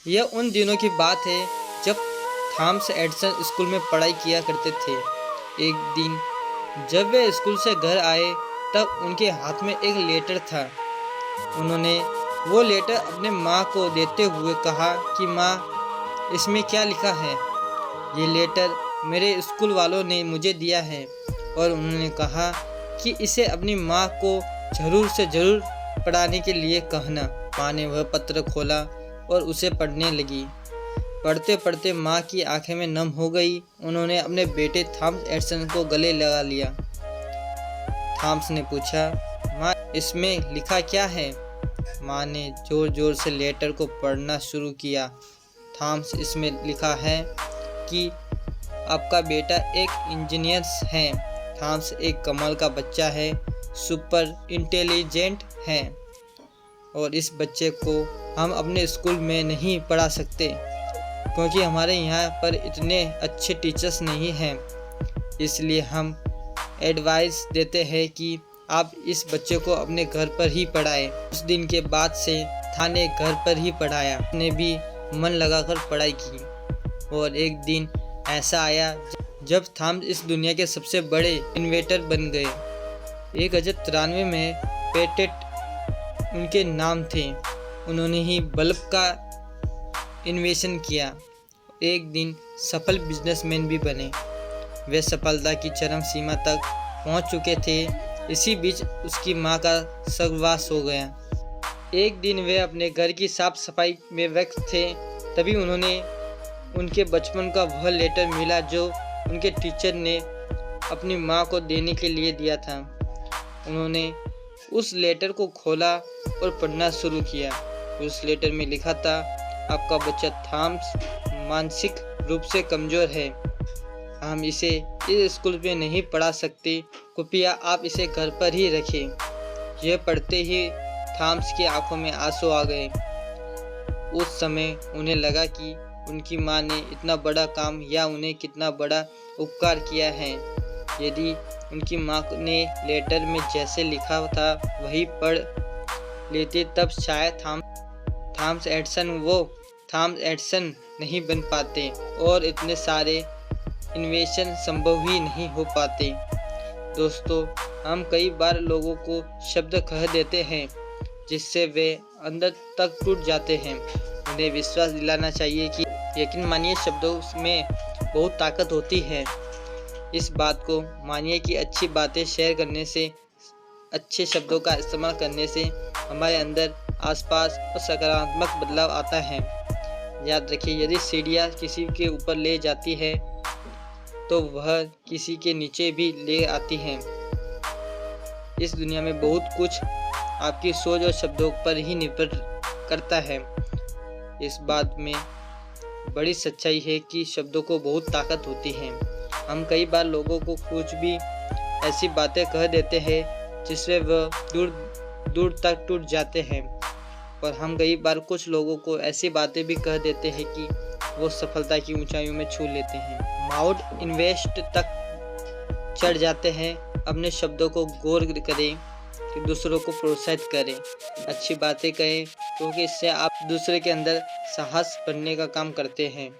यह उन दिनों की बात है जब थॉमस एडिसन स्कूल में पढ़ाई किया करते थे। एक दिन जब वे स्कूल से घर आए तब उनके हाथ में एक लेटर था। उन्होंने वो लेटर अपने माँ को देते हुए कहा कि माँ, इसमें क्या लिखा है? ये लेटर मेरे स्कूल वालों ने मुझे दिया है और उन्होंने कहा कि इसे अपनी माँ को ज़रूर से ज़रूर पढ़ाने के लिए कहना। माँ ने वह पत्र खोला और उसे पढ़ने लगी। पढ़ते पढ़ते माँ की आंखें में नम हो गई। उन्होंने अपने बेटे थॉमस एडिसन को गले लगा लिया। थॉमस ने पूछा, माँ, इसमें लिखा क्या है? माँ ने ज़ोर ज़ोर से लेटर को पढ़ना शुरू किया। थॉमस, इसमें लिखा है कि आपका बेटा एक इंजीनियर है। थॉमस एक कमाल का बच्चा है, सुपर इंटेलिजेंट है और इस बच्चे को हम अपने स्कूल में नहीं पढ़ा सकते क्योंकि हमारे यहाँ पर इतने अच्छे टीचर्स नहीं हैं। इसलिए हम एडवाइस देते हैं कि आप इस बच्चे को अपने घर पर ही पढ़ाएं। उस दिन के बाद से थाने घर पर ही पढ़ाया। उसने भी मन लगाकर पढ़ाई की और एक दिन ऐसा आया जब थॉमस इस दुनिया के सबसे बड़े इन्वेंटर बन गए। 1993 में पेटेंट उनके नाम थे। उन्होंने ही बल्ब का इन्वेंशन किया। एक दिन सफल बिजनेसमैन भी बने। वे सफलता की चरम सीमा तक पहुंच चुके थे। इसी बीच उसकी मां का स्वर्गवास हो गया। एक दिन वे अपने घर की साफ सफाई में व्यस्त थे, तभी उनके बचपन का वह लेटर मिला जो उनके टीचर ने अपनी मां को देने के लिए दिया था। उन्होंने उस लेटर को खोला और पढ़ना शुरू किया। उस लेटर में लिखा था, आपका बच्चा थॉमस मानसिक रूप से कमज़ोर है। हम इसे इस स्कूल में नहीं पढ़ा सकते। कृपया आप इसे घर पर ही रखें। यह पढ़ते ही थॉमस की आंखों में आंसू आ गए। उस समय उन्हें लगा कि उनकी माँ ने इतना बड़ा काम या उन्हें कितना बड़ा उपकार किया है। यदि उनकी माँ ने लेटर में जैसे लिखा था वही पढ़ लेते तब शायद थॉमस एडिसन नहीं बन पाते और इतने सारे इन्वेंशन संभव ही नहीं हो पाते। दोस्तों, हम कई बार लोगों को शब्द कह देते हैं जिससे वे अंदर तक टूट जाते हैं। उन्हें विश्वास दिलाना चाहिए कि यकीन मानिए, शब्दों में बहुत ताकत होती है। इस बात को मानिए कि अच्छी बातें शेयर करने से, अच्छे शब्दों का इस्तेमाल करने से हमारे अंदर आसपास सकारात्मक बदलाव आता है। याद रखिए, यदि सीढ़ियाँ किसी के ऊपर ले जाती है तो वह किसी के नीचे भी ले आती हैं। इस दुनिया में बहुत कुछ आपकी सोच और शब्दों पर ही निर्भर करता है। इस बात में बड़ी सच्चाई है कि शब्दों को बहुत ताकत होती है। हम कई बार लोगों को कुछ भी ऐसी बातें कह देते हैं जिससे वह दूर तक टूट जाते हैं, और हम कई बार कुछ लोगों को ऐसी बातें भी कह देते हैं कि वो सफलता की ऊंचाइयों में छू लेते हैं, माउंट एवरेस्ट तक चढ़ जाते हैं। अपने शब्दों को गौर करें कि दूसरों को प्रोत्साहित करें, अच्छी बातें कहें, क्योंकि इससे आप दूसरे के अंदर साहस भरने का काम करते हैं।